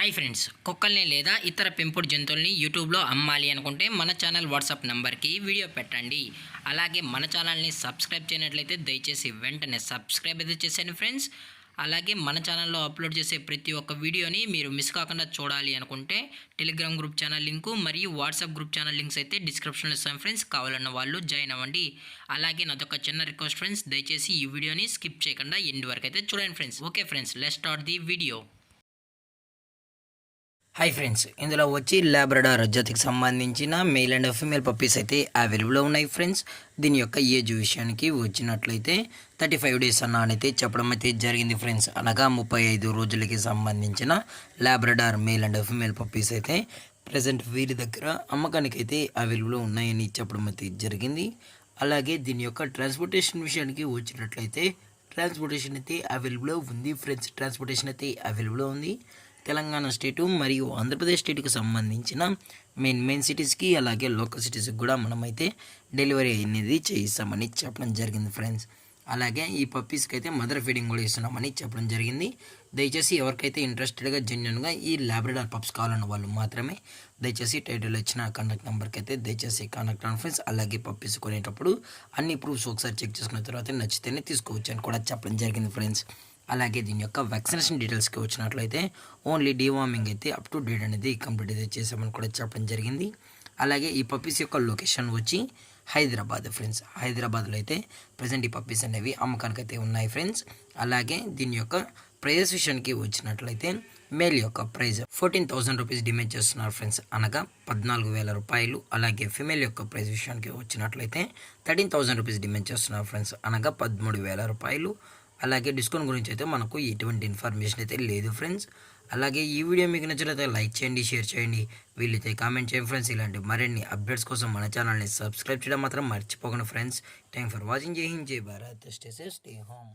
Hi friends, కుక్కల్ని లేదా ఇతర పెంపుడు జంతువుల్ని యూట్యూబ్లో అమ్మాలి అనుకుంటే మన ఛానల్ వాట్సాప్ నెంబర్కి వీడియో పెట్టండి. అలాగే మన ఛానల్ని సబ్స్క్రైబ్ చేయనట్లయితే దయచేసి వెంటనే సబ్స్క్రైబ్ అయితే చేసేయండి ఫ్రెండ్స్. అలాగే మన ఛానల్లో అప్లోడ్ చేసే ప్రతి ఒక్క వీడియోని మీరు మిస్ కాకుండా చూడాలి అనుకుంటే టెలిగ్రామ్ గ్రూప్ ఛానల్ లింకు మరియు వాట్సాప్ గ్రూప్ ఛానల్ లింక్స్ అయితే డిస్క్రిప్షన్లో ఇస్తాం ఫ్రెండ్స్. కావాలన్న వాళ్ళు జాయిన్ అవ్వండి. అలాగే నాదొక చిన్న రిక్వెస్ట్ ఫ్రెండ్స్, దయచేసి ఈ వీడియోని స్కిప్ చేయకుండా ఎండ్ వరకు అయితే చూడండి friends. Okay friends, let's start the video. Hi friends, ఇందులో వచ్చి లాబ్రడార్ జాతికి సంబంధించిన మేల్ అండ్ ఫీమేల్ పప్పీస్ అయితే అవైలబుల్లో ఉన్నాయి ఫ్రెండ్స్. దీని యొక్క ఏజ్ విషయానికి వచ్చినట్లయితే 35 డేస్ అన్నైతే చెప్పడం అయితే జరిగింది ఫ్రెండ్స్. అనగా 35 రోజులకి సంబంధించిన Labrador male and female puppies అయితే ప్రజెంట్ వీరి దగ్గర అమ్మకానికి అయితే అవైలబుల్లో ఉన్నాయని చెప్పడం అయితే జరిగింది. అలాగే దీని యొక్క ట్రాన్స్పోర్టేషన్ విషయానికి వచ్చినట్లయితే ట్రాన్స్పోర్టేషన్ అయితే అవైలబుల్లో ఉంది ఫ్రెండ్స్. ట్రాన్స్పోర్టేషన్ అయితే అవైలబుల్లో ఉంది. తెలంగాణ స్టేటు మరియు ఆంధ్రప్రదేశ్ స్టేట్కి సంబంధించిన మెయిన్ సిటీస్కి అలాగే లోకల్ సిటీస్కి కూడా మనమైతే డెలివరీ అనేది చేయిస్తామని చెప్పడం జరిగింది ఫ్రెండ్స్. అలాగే ఈ పప్పీస్కి అయితే మదర్ ఫీడింగ్ కూడా ఇస్తున్నామని చెప్పడం జరిగింది. దయచేసి ఎవరికైతే ఇంట్రెస్టెడ్గా జెన్యున్గా ఈ లాబ్రడార్ పప్స్ కావాలన్న వాళ్ళు మాత్రమే దయచేసి టైటిల్ ఇచ్చిన కాంటాక్ట్ నెంబర్కి అయితే దయచేసి కాంటాక్ట్ అవ్వండి ఫ్రెండ్స్. అలాగే పప్పీస్ కొనేటప్పుడు అన్ని ప్రూఫ్స్ ఒకసారి చెక్ చేసుకున్న తర్వాత నచ్చితేనే తీసుకోవచ్చు అని కూడా చెప్పడం జరిగింది ఫ్రెండ్స్. అలాగే దీని యొక్క వ్యాక్సినేషన్ డీటెయిల్స్కి వచ్చినట్లయితే ఓన్లీ డీవార్మింగ్ అయితే అప్ టు డేట్ అనేది కంప్లీట్ అయితే చేసామని కూడా చెప్పడం జరిగింది. అలాగే ఈ పప్పీస్ యొక్క లొకేషన్ వచ్చి హైదరాబాద్ ఫ్రెండ్స్. హైదరాబాద్లో అయితే ప్రజెంట్ ఈ పప్పీస్ అనేవి అమ్మకానికి అయితే ఉన్నాయి ఫ్రెండ్స్. అలాగే దీని యొక్క ప్రైజెస్ విషయానికి వచ్చినట్లయితే మేల్ యొక్క ప్రైజ్ 14,000 రూపీస్ డిమాండ్ చేస్తున్నారు ఫ్రెండ్స్, అనగా 14,000 రూపాయలు. అలాగే ఫిమేల్ యొక్క ప్రైజ్ విషయానికి వచ్చినట్లయితే 13,000 రూపీస్ డిమాండ్ చేస్తున్నారు ఫ్రెండ్స్, అనగా 13,000 రూపాయలు. అలాగే డిస్కౌంట్ గురించి అయితే మనకు ఎటువంటి ఇన్ఫర్మేషన్ అయితే లేదు ఫ్రెండ్స్. అలాగే ఈ వీడియో మీకు నచ్చినట్లయితే లైక్ చేయండి, షేర్ చేయండి, వీళ్ళైతే కామెంట్ చేయండి ఫ్రెండ్స్. ఇలాంటి మరిన్ని అప్డేట్స్ కోసం మన ఛానల్ని సబ్స్క్రైబ్ చేయడం మాత్రం మర్చిపోకండి ఫ్రెండ్స్. Thank for watching. జై హింద్, జై Bharat, stay safe, stay home.